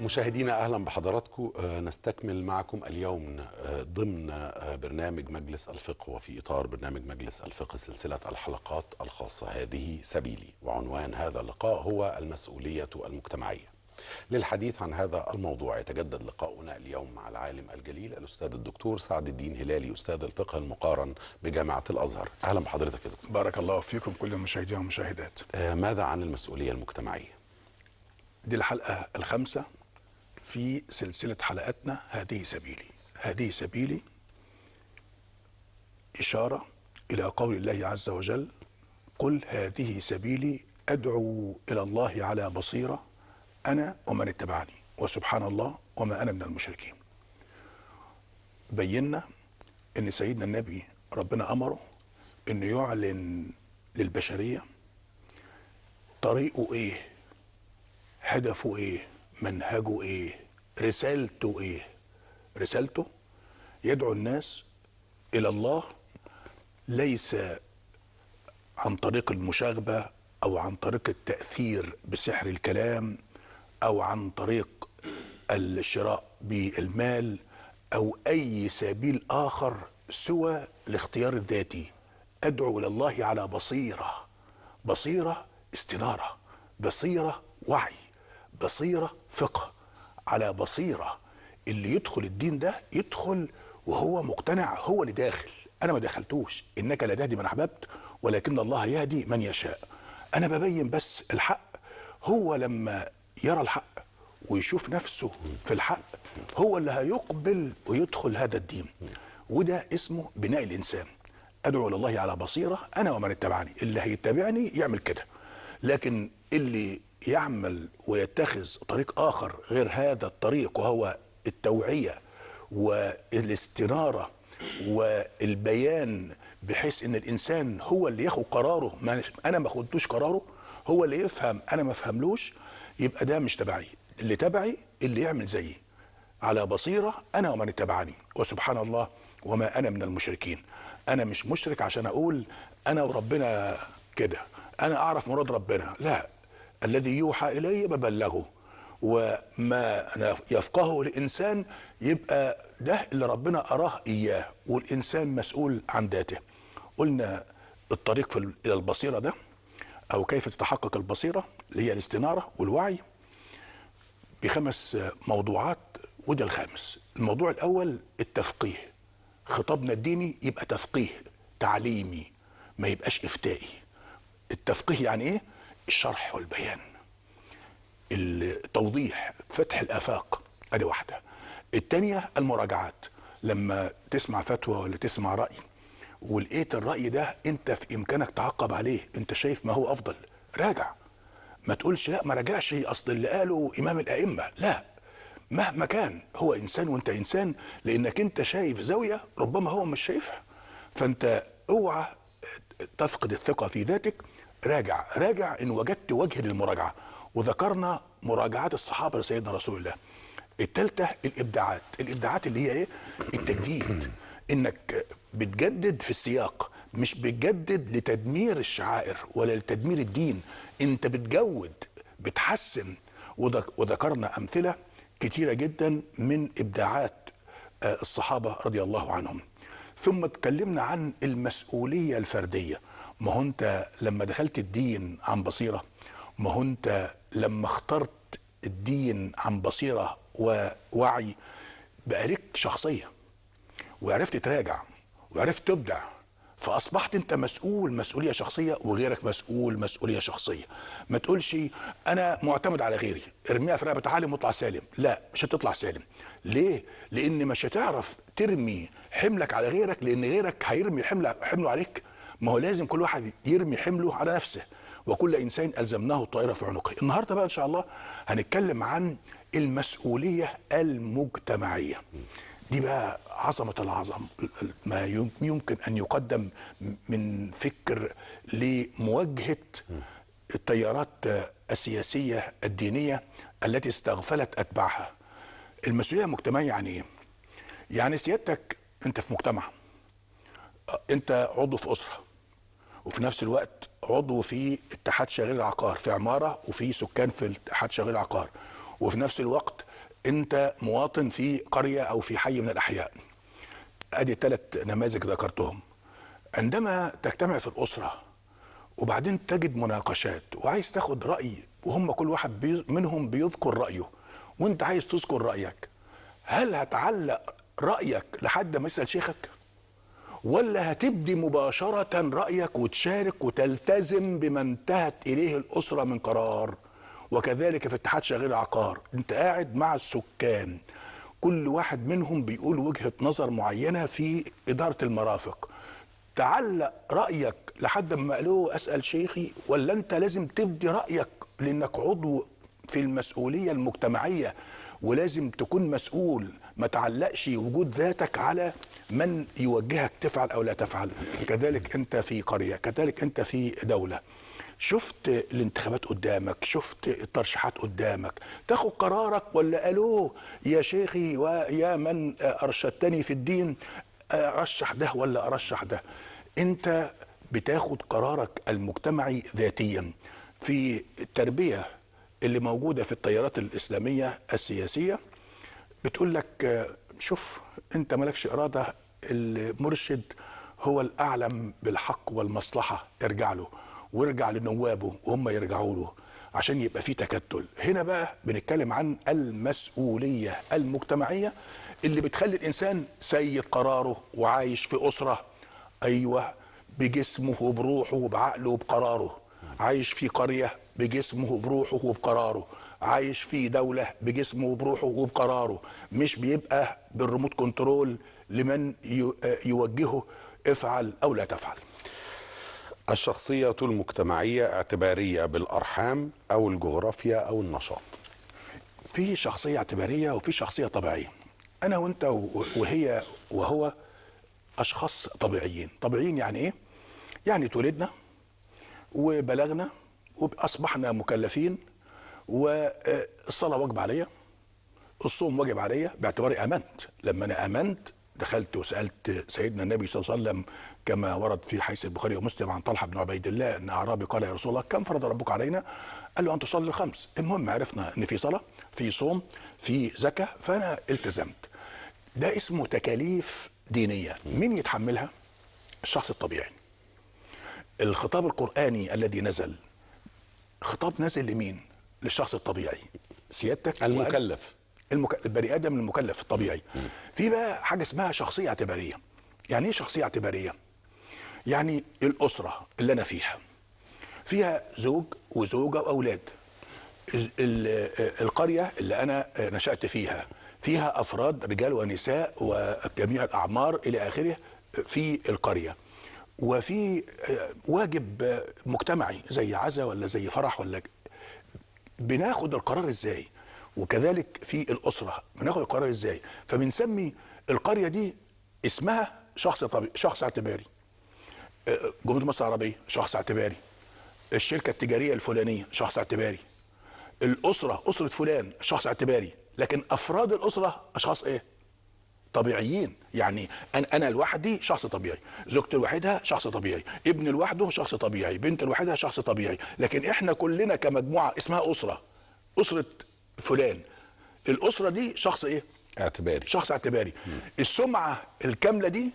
مشاهدينا أهلا بحضراتكم. نستكمل معكم اليوم ضمن برنامج مجلس الفقه، وفي إطار برنامج مجلس الفقه سلسلة الحلقات الخاصة هذه سبيلي، وعنوان هذا اللقاء هو المسؤولية المجتمعية. للحديث عن هذا الموضوع يتجدد لقاؤنا اليوم مع العالم الجليل الأستاذ الدكتور سعد الدين هلالي، أستاذ الفقه المقارن بجامعة الأزهر. أهلا بحضرتك يا دكتور. بارك الله فيكم كل المشاهدين والمشاهدات. ماذا عن المسؤولية المجتمعية؟ دي الحلقة الخامسة في سلسلة حلقاتنا هذه سبيلي. هذه سبيلي إشارة إلى قول الله عز وجل: قل هذه سبيلي أدعو إلى الله على بصيرة أنا ومن اتبعني وسبحان الله وما أنا من المشركين. بينا إن سيدنا النبي ربنا أمره إنه يعلن للبشرية طريقه إيه، هدفه إيه، منهجه إيه، رسالته إيه. رسالته يدعو الناس إلى الله، ليس عن طريق المشاغبة أو عن طريق التأثير بسحر الكلام أو عن طريق الشراء بالمال أو أي سبيل آخر سوى الاختيار الذاتي. أدعو إلى الله على بصيرة، بصيرة استنارة، بصيرة وعي، بصيرة فقه، على بصيرة. اللي يدخل الدين ده يدخل وهو مقتنع هو اللي داخل، أنا ما دخلتوش. إنك لا تهدي من أحببت ولكن الله يهدي من يشاء. أنا ببين بس الحق. هو لما يرى الحق ويشوف نفسه في الحق هو اللي هيقبل ويدخل هذا الدين، وده اسمه بناء الإنسان. أدعو إلى الله على بصيرة أنا ومن اتبعني. اللي هيتبعني يعمل كده، لكن اللي يعمل ويتخذ طريق آخر غير هذا الطريق وهو التوعية والاستنارة والبيان، بحيث ان الانسان هو اللي ياخد قراره، انا ما خدتوش قراره، هو اللي يفهم انا ما فهملوش، يبقى ده مش تبعي. اللي تبعي اللي يعمل زيي على بصيرة انا ومن اتبعني وسبحان الله وما انا من المشركين. انا مش مشرك عشان اقول انا وربنا كده، انا اعرف مراد ربنا. لا، الذي يوحى الي ببلغه، وما يفقهه الإنسان يبقى ده اللي ربنا أراه إياه، والإنسان مسؤول عن ذاته. قلنا الطريق إلى البصيرة ده، أو كيف تتحقق البصيرة اللي هي الاستنارة والوعي، ب5 موضوعات، وده الخامس. الموضوع الأول التفقيه. خطابنا الديني يبقى تفقيه تعليمي، ما يبقاش إفتائي. التفقيه يعني إيه؟ الشرح والبيان، التوضيح، فتح الآفاق. ادي واحدة. التانية المراجعات. لما تسمع فتوى ولا تسمع رأي ولقيت الرأي ده انت في امكانك تعقب عليه، انت شايف ما هو افضل، راجع. ما تقولش لا ما راجعش اصل اللي قاله امام الائمة. لا، مهما كان هو انسان وانت انسان، لانك انت شايف زاوية ربما هو مش شايفها. فانت اوعى تفقد الثقة في ذاتك. راجع راجع ان وجدت وجه للمراجعة. وذكرنا مراجعات الصحابة لسيدنا رسول الله. الثالثة الإبداعات. الإبداعات اللي هي إيه؟ التجديد. إنك بتجدد في السياق، مش بتجدد لتدمير الشعائر ولا لتدمير الدين. أنت بتجود، بتحسن. وذكرنا أمثلة كتيرة جدا من إبداعات الصحابة رضي الله عنهم. ثم اتكلمنا عن المسؤولية الفردية. ما هو أنت لما دخلت الدين عن بصيرة، ما هو أنت لما اخترت الدين عن بصيرة ووعي بقى لك شخصية، وعرفت تراجع وعرفت تبدع، فأصبحت أنت مسؤول مسؤولية شخصية وغيرك مسؤول مسؤولية شخصية. ما تقولش أنا معتمد على غيري، ارميها في رقبة عالم واطلع سالم. لا، مش هتطلع سالم. ليه؟ لأن مش هتعرف ترمي حملك على غيرك، لأن غيرك هيرمي حمله عليك. ما هو لازم كل واحد يرمي حمله على نفسه، وكل إنسان ألزمناه الطائرة في عنقه. النهاردة بقى إن شاء الله هنتكلم عن المسؤولية المجتمعية. دي بقى عظمة العظم، ما يمكن أن يقدم من فكر لمواجهة التيارات السياسية الدينية التي استغفلت أتباعها. المسؤولية المجتمعية يعني إيه؟ يعني سيادتك أنت في مجتمع، أنت عضو في أسرة، وفي نفس الوقت عضو في اتحاد شغيل العقار في عمارة، وفي سكان في اتحاد شغيل العقار، وفي نفس الوقت انت مواطن في قرية او في حي من الاحياء، ادي 3 نماذج ذكرتهم. عندما تجتمع في الاسرة وبعدين تجد مناقشات وعايز تاخد رأي، وهم كل واحد منهم بيذكر رأيه وانت عايز تذكر رأيك، هل هتعلق رأيك لحد ما يسأل شيخك، ولا هتبدي مباشرة رأيك وتشارك وتلتزم بما انتهت إليه الأسرة من قرار؟ وكذلك في اتحاد شغير العقار، انت قاعد مع السكان، كل واحد منهم بيقول وجهة نظر معينة في إدارة المرافق، تعلق رأيك لحد ما قالوه أسأل شيخي، ولا أنت لازم تبدي رأيك لأنك عضو في المسؤولية المجتمعية ولازم تكون مسؤول، ما تعلقش وجود ذاتك على من يوجهك تفعل أو لا تفعل. كذلك أنت في قرية، كذلك أنت في دولة، شفت الانتخابات قدامك، شفت الترشيحات قدامك، تاخد قرارك ولا قالوه يا شيخي ويا من أرشدتني في الدين أرشح ده ولا أرشح ده؟ أنت بتاخد قرارك المجتمعي ذاتيا. في التربية اللي موجودة في التيارات الإسلامية السياسية بتقول لك شوف أنت مالكش إرادة، المرشد هو الأعلم بالحق والمصلحة، ارجع له وارجع لنوابه وهم يرجعوا له عشان يبقى في تكتل. هنا بقى بنتكلم عن المسؤولية المجتمعية اللي بتخلي الإنسان سيد قراره وعايش في أسرة، أيوة، بجسمه وبروحه وبعقله وبقراره، عايش في قرية بجسمه وبروحه وبقراره، عايش في دولة بجسمه وبروحه وبقراره، مش بيبقى بالريموت كنترول لمن يوجهه افعل أو لا تفعل. الشخصية المجتمعية اعتبارية بالأرحام أو الجغرافيا أو النشاط؟ في شخصية اعتبارية وفي شخصية طبيعية. أنا وأنت وهي وهو أشخاص طبيعيين. طبيعيين يعني إيه؟ يعني اتولدنا وبلغنا وأصبحنا مكلفين، والصلاة واجب عليا، الصوم واجب عليا باعتباري آمنت. لما أنا آمنت دخلت وسألت سيدنا النبي صلى الله عليه وسلم كما ورد في حديث البخاري ومسلم عن طلحة بن عبيد الله أن أعرابي قال يا رسول الله كم فرض ربك علينا؟ قال له أن تصلي 5. المهم عرفنا أن في صلاة، في صوم، في زكاة، فأنا التزمت. ده اسمه تكاليف دينية. مين يتحملها؟ الشخص الطبيعي. الخطاب القرآني الذي نزل خطاب نزل لمين؟ للشخص الطبيعي، سيادتك المكلف، البني ادم المكلف الطبيعي. في بقى حاجه اسمها شخصيه اعتباريه. يعني ايه شخصيه اعتباريه؟ يعني الاسره اللي انا فيها زوج وزوجه واولاد، القريه اللي انا نشات فيها افراد رجال ونساء وجميع الاعمار الى اخره في القريه، وفي واجب مجتمعي زي عزا ولا زي فرح ولا بناخد القرار ازاي؟ وكذلك في الأسرة بناخد القرار ازاي؟ فبنسمي القرية دي اسمها شخص اعتباري. جمهورية مصر العربية شخص اعتباري. الشركة التجارية الفلانية شخص اعتباري. الأسرة أسرة فلان شخص اعتباري. لكن أفراد الأسرة أشخاص إيه؟ طبيعيين. يعني أنا لوحدي شخص طبيعي، زوجتي لوحدها شخص طبيعي، ابني لوحده شخص طبيعي، بنتي لوحدها شخص طبيعي. لكن إحنا كلنا كمجموعة اسمها أسرة فلان. الأسرة دي شخص إيه؟ اعتباري، شخص اعتباري. السمعة الكاملة دي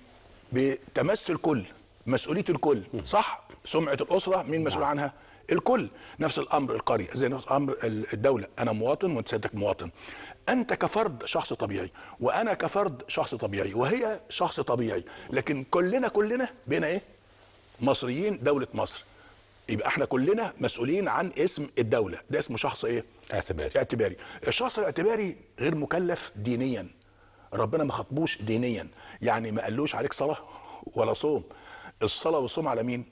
بتمثل كل مسؤولية الكل، صح؟ سمعة الأسرة مين مسؤول عنها؟ الكل. نفس الأمر القرية، زي نفس الأمر الدولة. أنا مواطن وأنت سيادتك مواطن. أنت كفرد شخص طبيعي وأنا كفرد شخص طبيعي وهي شخص طبيعي، لكن كلنا بين إيه؟ مصريين، دولة مصر. يبقى احنا كلنا مسؤولين عن اسم الدولة. ده اسمه شخص ايه؟ اعتباري. الشخص الاعتباري غير مكلف دينيا، ربنا ما خطبوش دينيا، يعني ما قالوش عليك صلاة ولا صوم. الصلاة والصوم على مين؟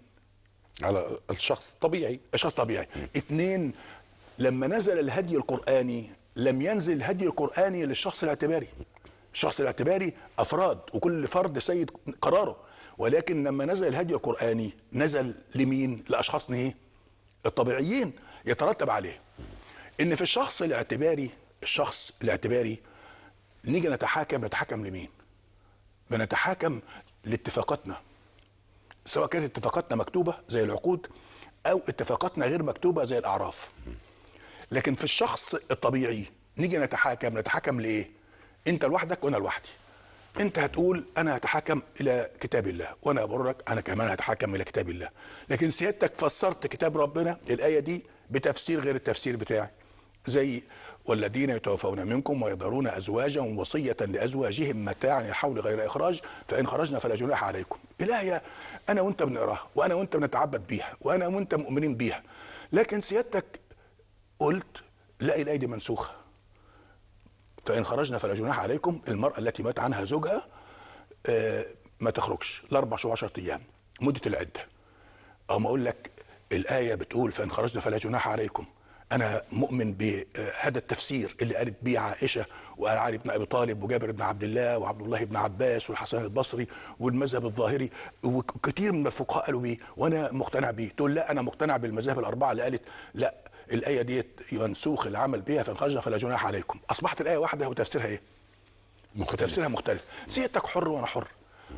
على الشخص الطبيعي. الشخص الطبيعي. 2، لما نزل الهدي القرآني لم ينزل الهدي القرآني للشخص الاعتباري. الشخص الاعتباري أفراد وكل فرد سيد قراره، ولكن لما نزل الهدي القرآني نزل لمين؟ لأشخاص ايه؟ الطبيعيين. يترتب عليه ان في الشخص الاعتباري نيجي نتحاكم لمين؟ بنتحاكم لاتفاقاتنا، سواء كانت اتفاقاتنا مكتوبة زي العقود او اتفاقاتنا غير مكتوبة زي الأعراف. لكن في الشخص الطبيعي نيجي نتحاكم لإيه؟ أنت لوحدك وأنا لوحدي. أنت هتقول أنا هتحاكم إلى كتاب الله، وأنا بقول لك أنا كمان هتحاكم إلى كتاب الله. لكن سيادتك فسرت كتاب ربنا الآية دي بتفسير غير التفسير بتاعي، زي والذين يتوفون منكم ويذرون أزواجا وصية لأزواجهم متاعا إلى الحول غير إخراج فإن خرجنا فلا جناح عليكم. الآية أنا وأنت بنقراها، وأنا وأنت بنتعبد بيها، وأنا وأنت مؤمنين بيها، لكن سيادتك قلت لا، الآية دي منسوخة. فإن خرجنا فلا جناح عليكم، المرأة التي مات عنها زوجها ما تخرجش ل4 شهور 10 أيام مدة العدة. أو ما أقول لك الآية بتقول فإن خرجنا فلا جناح عليكم، أنا مؤمن بهذا التفسير اللي قالت بيه عائشة وعلي بن أبي طالب وجابر بن عبد الله وعبد الله بن عباس والحسن البصري والمذهب الظاهري، وكثير من الفقهاء قالوا بيه وأنا مقتنع بيه. تقول لا، أنا مقتنع بالمذاهب الأربعة اللي قالت لا، الآية دي منسوخ العمل بها فإن خرجنا فلا جناح عليكم. أصبحت الآية واحدة وتفسيرها إيه؟ تفسيرها مختلف. سيادتك حر وأنا حر.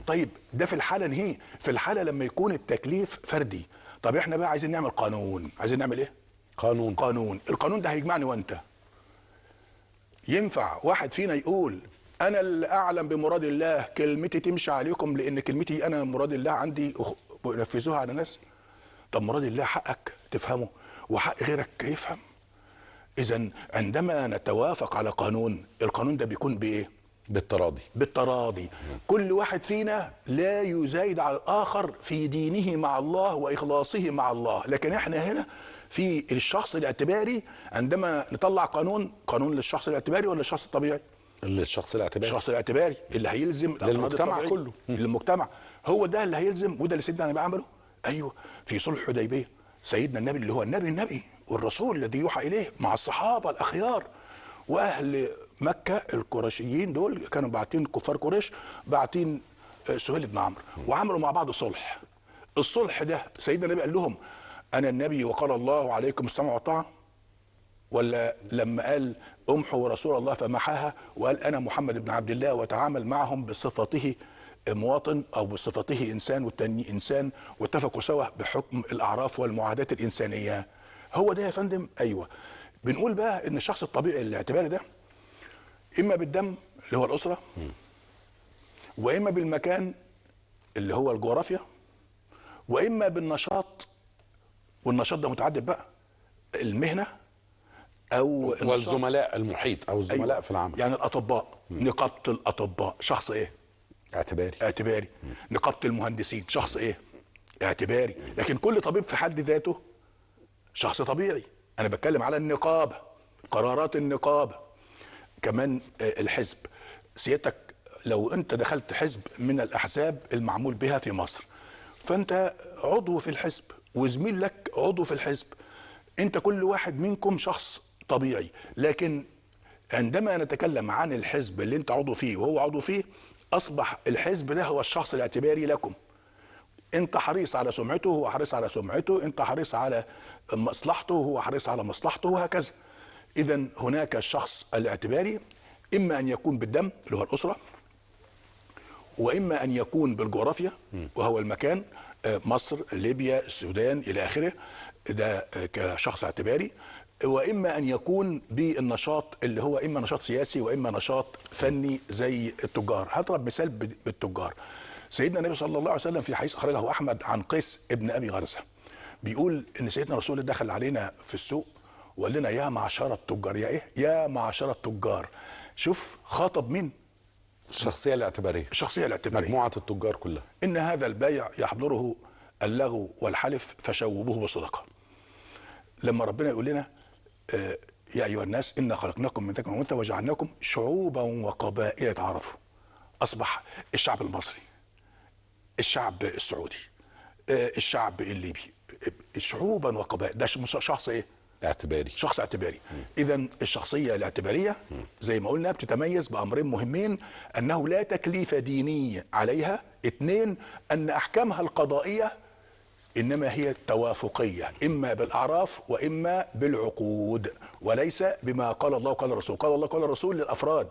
طيب ده في الحالة نهي، في الحالة لما يكون التكليف فردي. طب احنا بقى عايزين نعمل قانون، عايزين نعمل ايه؟ قانون. القانون ده هيجمعني وانت. ينفع واحد فينا يقول انا اللي اعلم بمراد الله، كلمتي تمشي عليكم لان كلمتي انا مراد الله عندي نفذوها على الناس؟ طب مراد الله حقك تفهمه وحق غيرك يفهم. اذا عندما نتوافق على قانون، القانون ده بيكون بايه؟ بالتراضي. كل واحد فينا لا يزايد على الآخر في دينه مع الله وإخلاصه مع الله. لكن احنا هنا في الشخص الاعتباري، عندما نطلع قانون للشخص الاعتباري ولا الشخص الطبيعي؟ الشخص الاعتباري اللي هيلزم للمجتمع كله. للمجتمع، هو ده اللي هيلزم، وده اللي سيدنا النبي عمله. ايوه، في صلح الحديبيه سيدنا النبي اللي هو النبي والرسول الذي يوحى اليه مع الصحابه الاخيار واهل مكة القرشيين دول كانوا باعتين كفار قريش، باعتين سهيل بن عمرو، وعملوا مع بعض صلح. الصلح ده سيدنا النبي قال لهم أنا النبي وقال الله عليكم السمع والطاعة، ولا لما قال امحوا رسول الله فمحاها وقال أنا محمد بن عبد الله وتعامل معهم بصفته مواطن أو بصفته إنسان والتاني إنسان، واتفقوا سوا بحكم الأعراف والمعادات الإنسانية؟ هو ده يا فندم. أيوة، بنقول بقى إن الشخص الطبيعي الاعتباري ده إما بالدم اللي هو الأسرة، وإما بالمكان اللي هو الجغرافيا، وإما بالنشاط، والنشاط ده متعدد بقى، المهنة أو والزملاء المحيط أو الزملاء. أيوة. في العمل، يعني الأطباء، نقابة الأطباء شخص إيه؟ اعتباري. نقابة المهندسين شخص إيه؟ اعتباري. لكن كل طبيب في حد ذاته شخص طبيعي. أنا بتكلم على النقابة، قرارات النقابة. كمان الحزب، سيادتك لو انت دخلت حزب من الاحزاب المعمول بها في مصر، فانت عضو في الحزب وزميل لك عضو في الحزب، انت كل واحد منكم شخص طبيعي. لكن عندما نتكلم عن الحزب اللي انت عضو فيه وهو عضو فيه، اصبح الحزب ده هو الشخص الاعتباري لكم. انت حريص على سمعته وهو حريص على سمعته، انت حريص على مصلحته وهو حريص على مصلحته، وهكذا. إذن هناك الشخص الاعتباري إما أن يكون بالدم اللي هو الأسرة، وإما أن يكون بالجغرافيا وهو المكان، مصر، ليبيا، السودان إلى آخره، ده كشخص اعتباري، وإما أن يكون بالنشاط اللي هو إما نشاط سياسي وإما نشاط فني زي التجار. هضرب مثال بالتجار. سيدنا النبي صلى الله عليه وسلم في حديث أخرجه أحمد عن قيس ابن أبي غرزة بيقول إن سيدنا رسول الله دخل علينا في السوق وقال لنا يا معشر التجار. يا معشر التجار. شوف خاطب مين؟ الشخصية الاعتبارية، مجموعة التجار كلها. إن هذا البيع يحضره اللغو والحلف فشوبوه بصدقة. لما ربنا يقول لنا يا أيها الناس إنا خلقناكم من ذكر وأنثى وجعلناكم شعوبا وقبائل تعارفوا، أصبح الشعب المصري، الشعب السعودي، الشعب الليبي، شعوبا وقبائل. ده شخص إيه؟ شخص اعتباري. إذن الشخصية الاعتبارية زي ما قلنا بتتميز بأمرين مهمين: أنه لا تكليف ديني عليها، 2 أن أحكامها القضائية إنما هي توافقية، إما بالأعراف وإما بالعقود، وليس بما قال الله وقال الرسول. قال الله وقال الرسول للأفراد،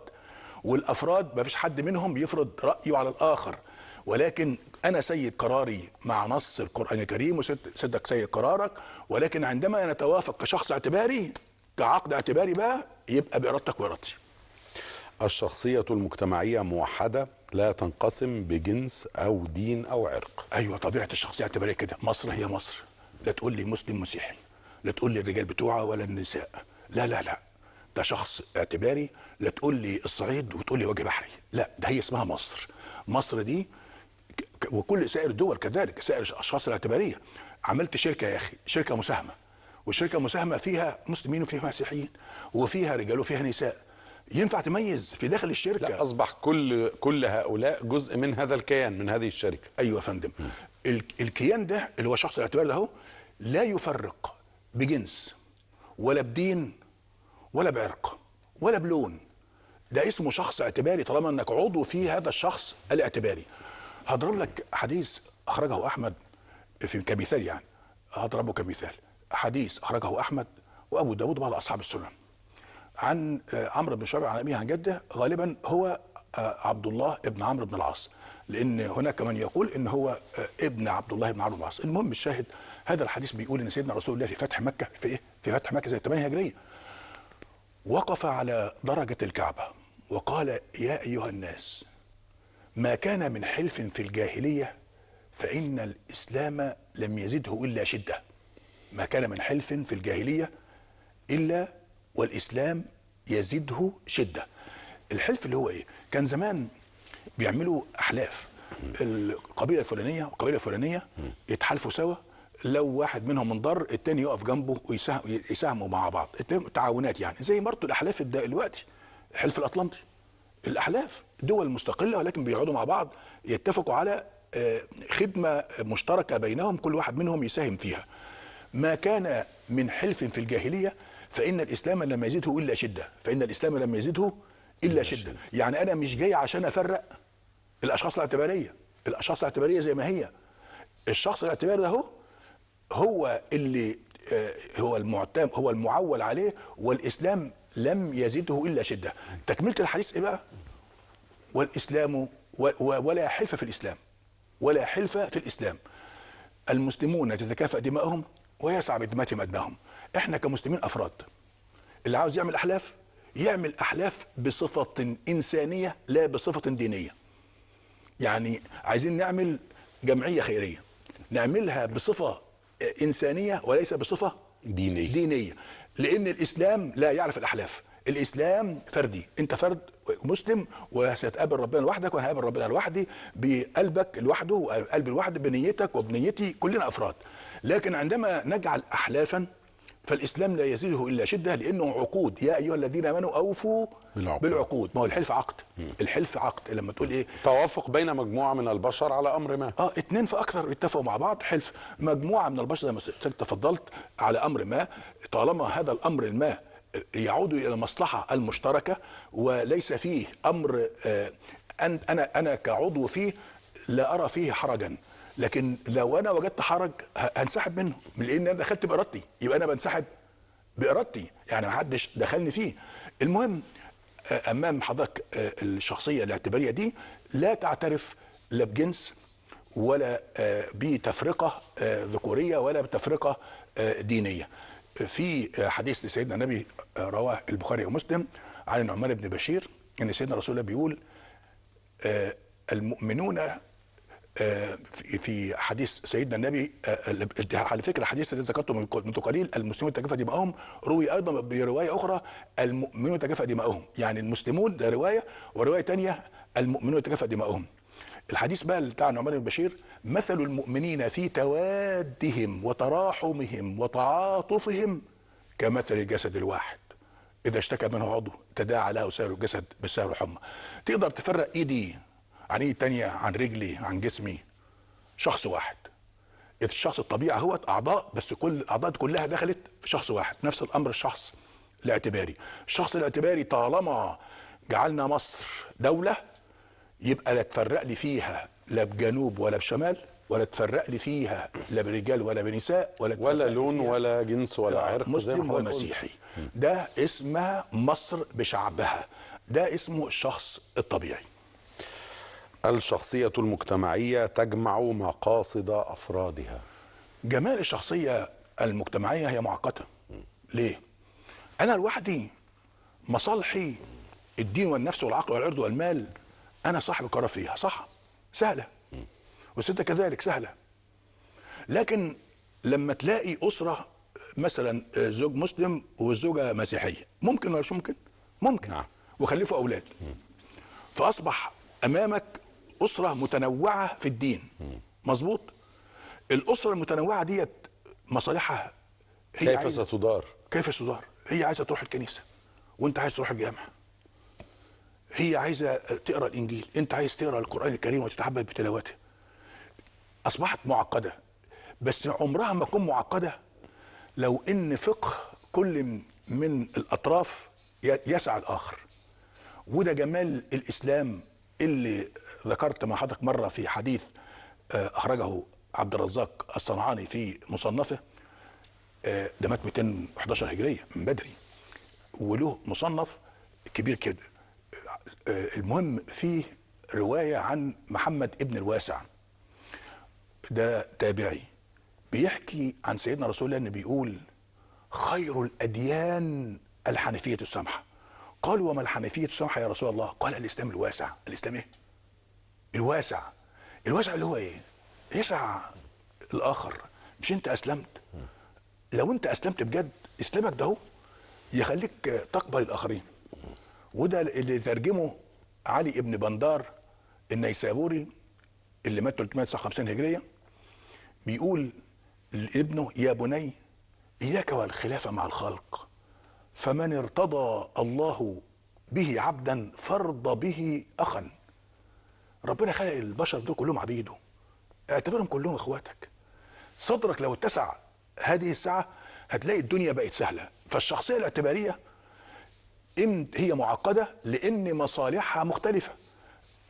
والأفراد ما فيش حد منهم بيفرض رأيه على الآخر، ولكن أنا سيد قراري مع نص القرآن الكريم وسيدك سيد قرارك. ولكن عندما نتوافق كشخص اعتباري كعقد اعتباري بقى يبقى بإرادتك وإرادتي. الشخصية المجتمعية موحدة لا تنقسم بجنس أو دين أو عرق. ايوه، طبيعه الشخصيه الاعتباريه كده. مصر هي مصر، لا تقول لي مسلم مسيحي، لا تقول لي الرجال بتوعها ولا النساء، لا لا لا، ده شخص اعتباري. لا تقول لي الصعيد وتقول لي وجه بحري، لا، ده هي اسمها مصر. مصر دي وكل سائر الدول كذلك، سائر الاشخاص الاعتباريه. عملت شركه يا اخي، شركه مساهمه، والشركه المساهمه فيها مسلمين وفيها مسيحيين وفيها رجال وفيها نساء. ينفع تميز في داخل الشركه؟ لا، أصبح كل هؤلاء جزء من هذا الكيان، من هذه الشركة. ايوه يا فندم. الكيان ده اللي هو شخص الاعتبار ده، هو لا يفرق بجنس ولا بدين ولا بعرق ولا بلون. ده اسمه شخص اعتباري طالما انك عضو في هذا الشخص الاعتباري. هضرب لك حديث اخرجه احمد في كمثال، يعني هضربه كمثال. حديث اخرجه احمد وابو داود وبعض اصحاب السنن عن عمرو بن شعيب عن ابيه عن جده، غالبا هو عبد الله ابن عمرو بن العاص، لان هناك من يقول ان هو ابن عبد الله بن عمرو بن العاص. المهم الشاهد، هذا الحديث بيقول ان سيدنا رسول الله في فتح مكه، في ايه؟ في فتح مكه زي 8 هجريه، وقف على درجه الكعبه وقال: يا ايها الناس، ما كان من حلف في الجاهليه فان الاسلام لم يزده الا شده. ما كان من حلف في الجاهليه الا والاسلام يزده شده. الحلف اللي هو ايه؟ كان زمان بيعملوا احلاف، القبيله الفلانيه والقبيله الفلانيه يتحالفوا سوا، لو واحد منهم انضر التاني يقف جنبه ويساهموا مع بعض، تعاونات يعني، زي برضه الاحلاف دلوقتي، الحلف الاطلنطي. الاحلاف دول مستقله ولكن بيقعدوا مع بعض يتفقوا على خدمه مشتركه بينهم، كل واحد منهم يساهم فيها. ما كان من حلف في الجاهليه فان الاسلام لم يزده الا شده، فان الاسلام لم يزده الا شده. يعني انا مش جاي عشان افرق الاشخاص الاعتباريه، الاشخاص الاعتباريه زي ما هي. الشخص الاعتباري ده هو اللي هو المعتام، هو المعول عليه، والاسلام لم يزده الا شده. تكمله الحديث ايه بقى؟ والاسلام ولا حلف في الاسلام، ولا حلف في الاسلام. المسلمون تتكافأ دماؤهم ويسعى بدمائهم ادناهم. احنا كمسلمين افراد، اللي عاوز يعمل احلاف يعمل احلاف بصفه انسانيه لا بصفه دينيه. يعني عايزين نعمل جمعيه خيريه، نعملها بصفه انسانيه وليس بصفه دينيه. لان الاسلام لا يعرف الاحلاف. الاسلام فردي، انت فرد مسلم وستقابل ربنا لوحدك وانا هقابل ربنا لوحدي، بقلبك لوحده وقلبي لوحده، بنيتك وبنيتي، كلنا افراد. لكن عندما نجعل احلافا فالاسلام لا يزيده الا شده، لانه عقود. يا ايها الذين امنوا اوفوا بالعقود. ما هو الحلف عقد. الحلف عقد. لما تقول ايه؟ توافق بين مجموعه من البشر على امر ما. اتنين فاكثر اتفقوا مع بعض، حلف. مجموعه من البشر زي ما تفضلت على امر ما، طالما هذا الامر ما يعود الى المصلحه المشتركه وليس فيه امر انا كعضو فيه لا ارى فيه حرجا. لكن لو انا وجدت حرج هنسحب منه، من لان انا دخلت بارادتي، يبقى انا بنسحب بارادتي، يعني ما حدش دخلني فيه. المهم امام حضرتك الشخصيه الاعتباريه دي لا تعترف لا بجنس ولا بتفرقه ذكوريه ولا بتفرقه دينيه. في حديث لسيدنا النبي رواه البخاري ومسلم عن النعمان بن بشير ان سيدنا رسول الله بيقول: المؤمنون، في حديث سيدنا النبي، على فكره الحديث الذي ذكرته من قليل، المسلمون تكافأ دماؤهم، روي ايضا بروايه اخرى المؤمنون تكافأ دماؤهم، يعني المسلمون ده روايه، وروايه ثانيه المؤمنون تكافأ دماؤهم. الحديث بقى بتاع النعمان بن بشير: مثل المؤمنين في توادهم وتراحمهم وتعاطفهم كمثل الجسد الواحد اذا اشتكى منه عضو تداعى له سائر الجسد بالسهر والحمى. تقدر تفرق ايدي عن ايد تانية، عن رجلي، عن جسمي؟ شخص واحد. الشخص الطبيعي هو اعضاء، بس كل الاعضاء كلها دخلت في شخص واحد. نفس الامر الشخص الاعتباري. الشخص الاعتباري طالما جعلنا مصر دولة يبقى لا تفرق لي فيها لا بجنوب ولا بشمال، ولا تفرق لي فيها لا برجال ولا بنساء، ولا لون ولا جنس ولا عرق، مسلم ومسيحي. ده اسمها مصر بشعبها، ده اسمه الشخص الطبيعي. الشخصية المجتمعية تجمع مقاصد أفرادها. جمال الشخصية المجتمعية هي معقدة. ليه؟ انا لوحدي مصالحي الدين والنفس والعقل والعرض والمال انا صاحب القرار فيها، صح؟ سهله. والست كذلك سهله. لكن لما تلاقي اسره مثلا زوج مسلم والزوجه مسيحيه، ممكن ولا مش ممكن؟ ممكن. نعم. وخلفوا اولاد. فاصبح امامك اسره متنوعه في الدين. مظبوط. الاسره المتنوعه ديت مصالحها هي كيف ستدار؟ كيف ستدار؟ هي عايزه تروح الكنيسه وانت عايز تروح الجامع. هي عايزه تقرا الانجيل، انت عايز تقرا القران الكريم وتتعبد بتلاوته. اصبحت معقده، بس عمرها ما تكون معقده لو ان فقه كل من الاطراف يسعى الاخر. وده جمال الاسلام اللي ذكرت مع حضرتك مره في حديث اخرجه عبد الرزاق الصنعاني في مصنفه. ده مات 211 هجريه من بدري، وله مصنف كبير كده. المهم فيه روايه عن محمد ابن الواسع، ده تابعي، بيحكي عن سيدنا رسول الله انه بيقول: خير الاديان الحنيفيه السمحه. قالوا: وما الحنيفيه السمحه يا رسول الله؟ قال: الاسلام الواسع. الاسلام ايه؟ الواسع. الواسع اللي هو ايه؟ يسع الاخر. مش انت اسلمت؟ لو انت اسلمت بجد، اسلامك ده هو يخليك تقبل الاخرين. وده اللي ترجمه علي ابن بندار النيسابوري اللي مات 359 هجريه، بيقول لابنه: يا بني اياك والخلاف مع الخلق، فمن ارتضى الله به عبدا فرض به اخا. ربنا خلق البشر دول كلهم عبيده، اعتبرهم كلهم اخواتك. صدرك لو اتسع هذه الساعه هتلاقي الدنيا بقت سهله. فالشخصيه الاعتباريه هي معقده لان مصالحها مختلفه.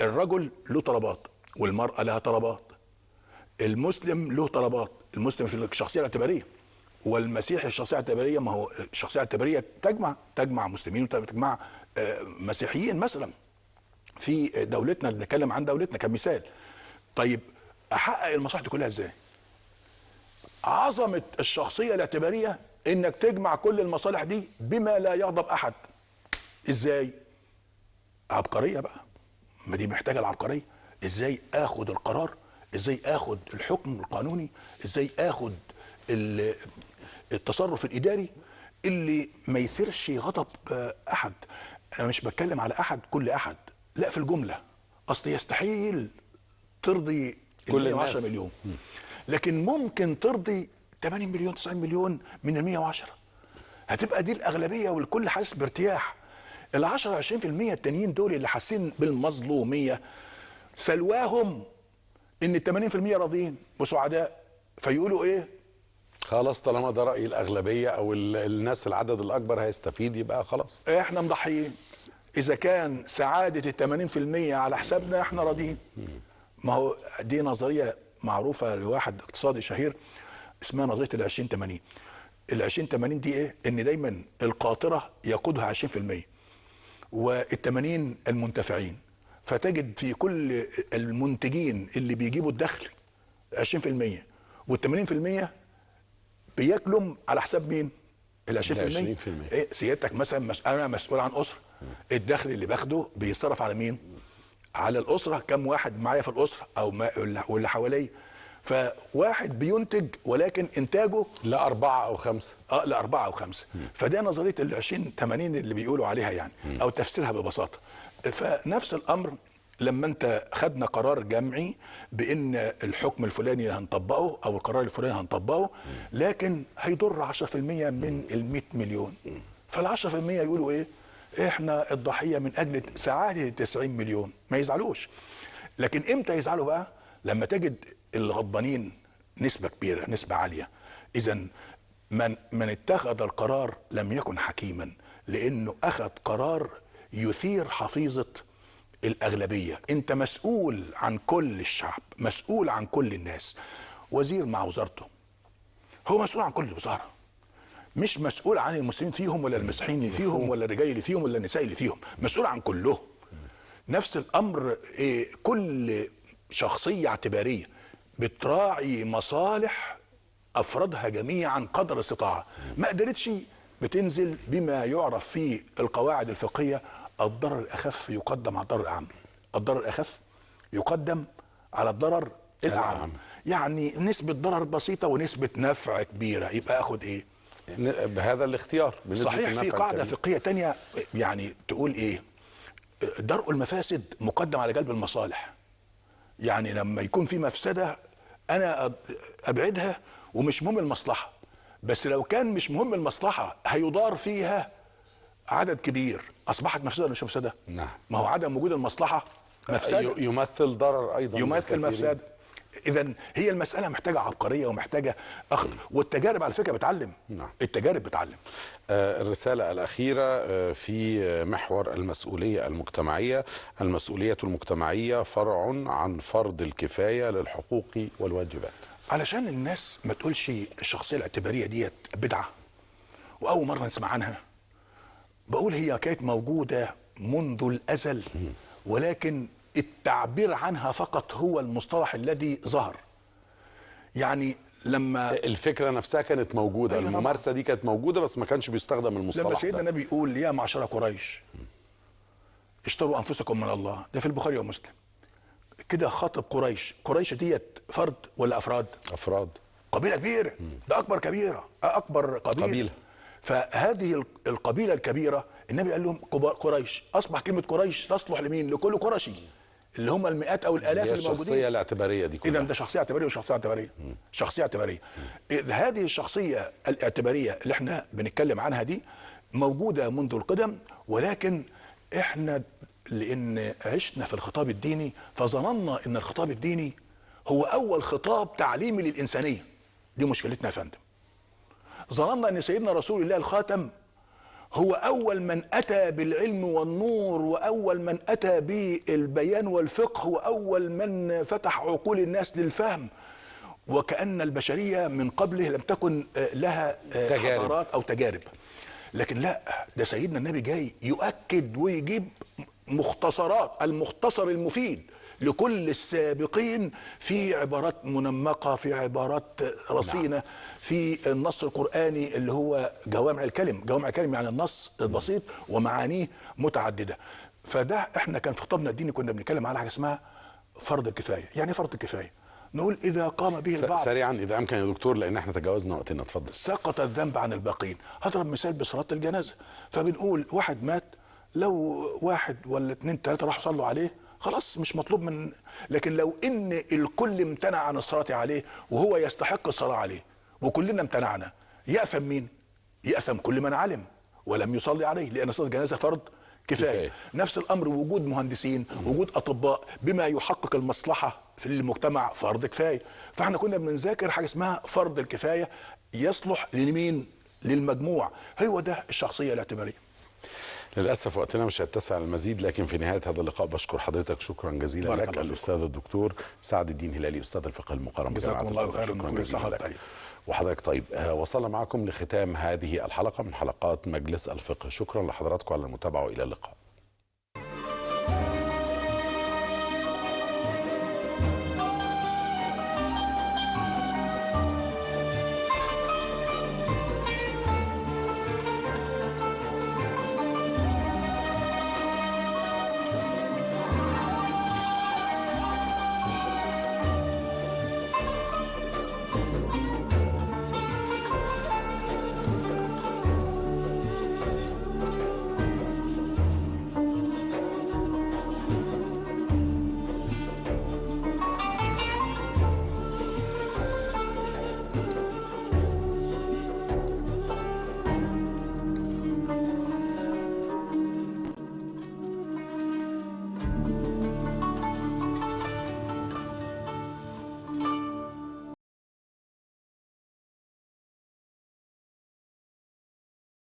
الرجل له طلبات والمراه لها طلبات، المسلم له طلبات، المسلم في الشخصيه الاعتباريه، والمسيحي الشخصيه الاعتباريه. ما هو الشخصيه الاعتباريه تجمع مسلمين وتجمع مسيحيين مثلا في دولتنا، بنتكلم عن دولتنا كمثال. طيب احقق المصالح دي كلها ازاي؟ عظمه الشخصيه الاعتباريه انك تجمع كل المصالح دي بما لا يغضب احد. ازاي؟ عبقريه بقى، ما دي محتاجه العبقريه. ازاي اخد القرار، ازاي اخد الحكم القانوني، ازاي اخد التصرف الاداري اللي ما يثيرش غضب احد. انا مش بتكلم على احد كل احد، لا، في الجمله. اصل يستحيل ترضي كل 110 الناس. مليون، لكن ممكن ترضي 80 مليون 90 مليون من ال 110. هتبقى دي الاغلبيه والكل حاسس بارتياح. ال 10 20% التانيين دول اللي حاسين بالمظلوميه سلواهم ان ال 80% راضيين وسعداء، فيقولوا ايه؟ خلاص، طالما ده رأي الأغلبية أو الناس العدد الأكبر هيستفيد، يبقى خلاص. احنا مضحيين. اذا كان سعاده ال 80% على حسابنا احنا راضيين. ما هو دي نظريه معروفه لواحد اقتصادي شهير اسمها نظريه ال 20/80. ال 20/80 دي ايه؟ ان دايما القاطره يقودها 20% وال80 المنتفعين. فتجد في كل المنتجين اللي بيجيبوا الدخل 20%، وال80% بياكلوا على حساب مين؟ ال 20%. إيه سيادتك مثلا انا مسؤول عن اسره، الدخل اللي باخده بيصرف على مين؟ على الاسره. كم واحد معايا في الاسره او واللي حواليا؟ فواحد بينتج ولكن انتاجه لا 4 أو 5. لا 4 أو 5. فده نظريه ال 20/80 اللي بيقولوا عليها يعني، او تفسيرها ببساطه. فنفس الامر لما انت خدنا قرار جمعي بان الحكم الفلاني هنطبقه او القرار الفلاني هنطبقه، لكن هيضر 10% من ال 100 مليون. فال 10% يقولوا ايه؟ احنا الضحيه من اجل سعاده 90 مليون. ما يزعلوش. لكن امتى يزعلوا بقى؟ لما تجد الغضبانين نسبه كبيره، نسبه عاليه. اذا من اتخذ القرار لم يكن حكيما، لانه اخذ قرار يثير حفيظه الأغلبية. أنت مسؤول عن كل الشعب، مسؤول عن كل الناس. وزير مع وزارته هو مسؤول عن كل وزارة، مش مسؤول عن المسلمين فيهم ولا المسيحيين اللي فيهم ولا الرجال اللي فيهم ولا النساء اللي فيهم، مسؤول عن كلهم. نفس الأمر كل شخصية اعتبارية بتراعي مصالح أفرادها جميعا قدر استطاعة. ما قدرتش بتنزل بما يعرف في القواعد الفقهية الضرر الأخف يقدم على الضرر الأعم. الضرر الأخف يقدم على الضرر الأعم. يعني نسبة ضرر بسيطة ونسبة نفع كبيرة، يبقى أخد إيه؟ بهذا الاختيار. صحيح. في قاعدة فقهية تانية يعني تقول إيه؟ درء المفاسد مقدم على جلب المصالح. يعني لما يكون في مفسدة أنا أبعدها ومش مهم المصلحة، بس لو كان مش مهم المصلحة هيضار فيها عدد كبير، أصبحت مفسدة ولا مش مفسدة؟ نعم. ما هو عدم وجود المصلحة مفسدة، يمثل ضرر أيضا، يمثل مفسدة. إذا هي المسألة محتاجة عبقرية ومحتاجة والتجارب على فكرة بتعلم. نعم. التجارب بتعلم. الرسالة الأخيرة في محور المسؤولية المجتمعية. المسؤولية المجتمعية فرع عن فرض الكفاية للحقوق والواجبات. علشان الناس ما تقولش الشخصية الاعتبارية ديت بدعة وأول مرة نسمع عنها، بقول هي كانت موجودة منذ الأزل، ولكن التعبير عنها فقط هو المصطلح الذي ظهر. يعني لما الفكرة نفسها كانت موجودة، أيوة، الممارسة دي كانت موجودة بس ما كانش بيستخدم المصطلح لما سيدنا ده. النبي يقول يا معشر قريش اشتروا أنفسكم من الله، ده في البخاري ومسلم، كده خاطب قريش. قريش ديت فرد ولا أفراد؟ أفراد. قبيلة كبيرة، ده أكبر كبيرة، أكبر قبيلة. فهذه القبيلة الكبيرة النبي قال لهم قريش. أصبح كلمة قريش تصلح لمين؟ لكل قرشي، اللي هم المئات أو الآلاف اللي موجودين. الشخصية الاعتبارية دي كلها. إذا ده شخصية اعتبارية وشخصية اعتبارية. شخصية اعتبارية. هذه الشخصية الاعتبارية اللي احنا بنتكلم عنها دي موجودة منذ القدم، ولكن احنا لأن عشنا في الخطاب الديني فظننا إن الخطاب الديني هو أول خطاب تعليمي للإنسانية. دي مشكلتنا يا فندم. ظننا أن سيدنا رسول الله الخاتم هو أول من أتى بالعلم والنور، وأول من أتى بالبيان والفقه، وأول من فتح عقول الناس للفهم، وكأن البشرية من قبله لم تكن لها حضارات أو تجارب. لكن لا، ده سيدنا النبي جاي يؤكد ويجيب مختصرات، المختصر المفيد لكل السابقين، في عبارات منمقة، في عبارات رصينة. في النص القرآني اللي هو جوامع الكلم. جوامع الكلم يعني النص البسيط ومعانيه متعددة. فده احنا كان في خطابنا الديني كنا بنتكلم على حاجة اسمها فرض الكفاية. يعني فرض الكفاية نقول إذا قام به البعض. سريعا إذا أمكن يا دكتور، لأن احنا تجاوزنا وقتنا، اتفضل. سقط الذنب عن الباقين. هضرب مثال بصلاة الجنازة. فبنقول واحد مات، لو واحد ولا اتنين تلاتة راحوا صلوا عليه خلاص مش مطلوب من، لكن لو ان الكل امتنع عن الصلاة عليه وهو يستحق الصلاة عليه وكلنا امتنعنا، يأثم مين؟ يأثم كل من علم ولم يصلي عليه، لأن صلاة الجنازة فرض كفاية. نفس الأمر وجود مهندسين، وجود أطباء بما يحقق المصلحة في المجتمع فرض كفاية. فاحنا كنا بنذاكر حاجة اسمها فرض الكفاية يصلح لمين؟ للمجموع. هو ده الشخصية الاعتبارية. للأسف وقتنا مش هيتسع المزيد، لكن في نهاية هذا اللقاء بشكر حضرتك شكرا جزيلا لك الأستاذ الدكتور سعد الدين هلالي، أستاذ الفقه المقارن بجامعة الأزهر. شكرا جزيلا لك. وحضرتك طيب. وصلنا معكم لختام هذه الحلقة من حلقات مجلس الفقه. شكرا لحضراتكم على المتابعة وإلى اللقاء.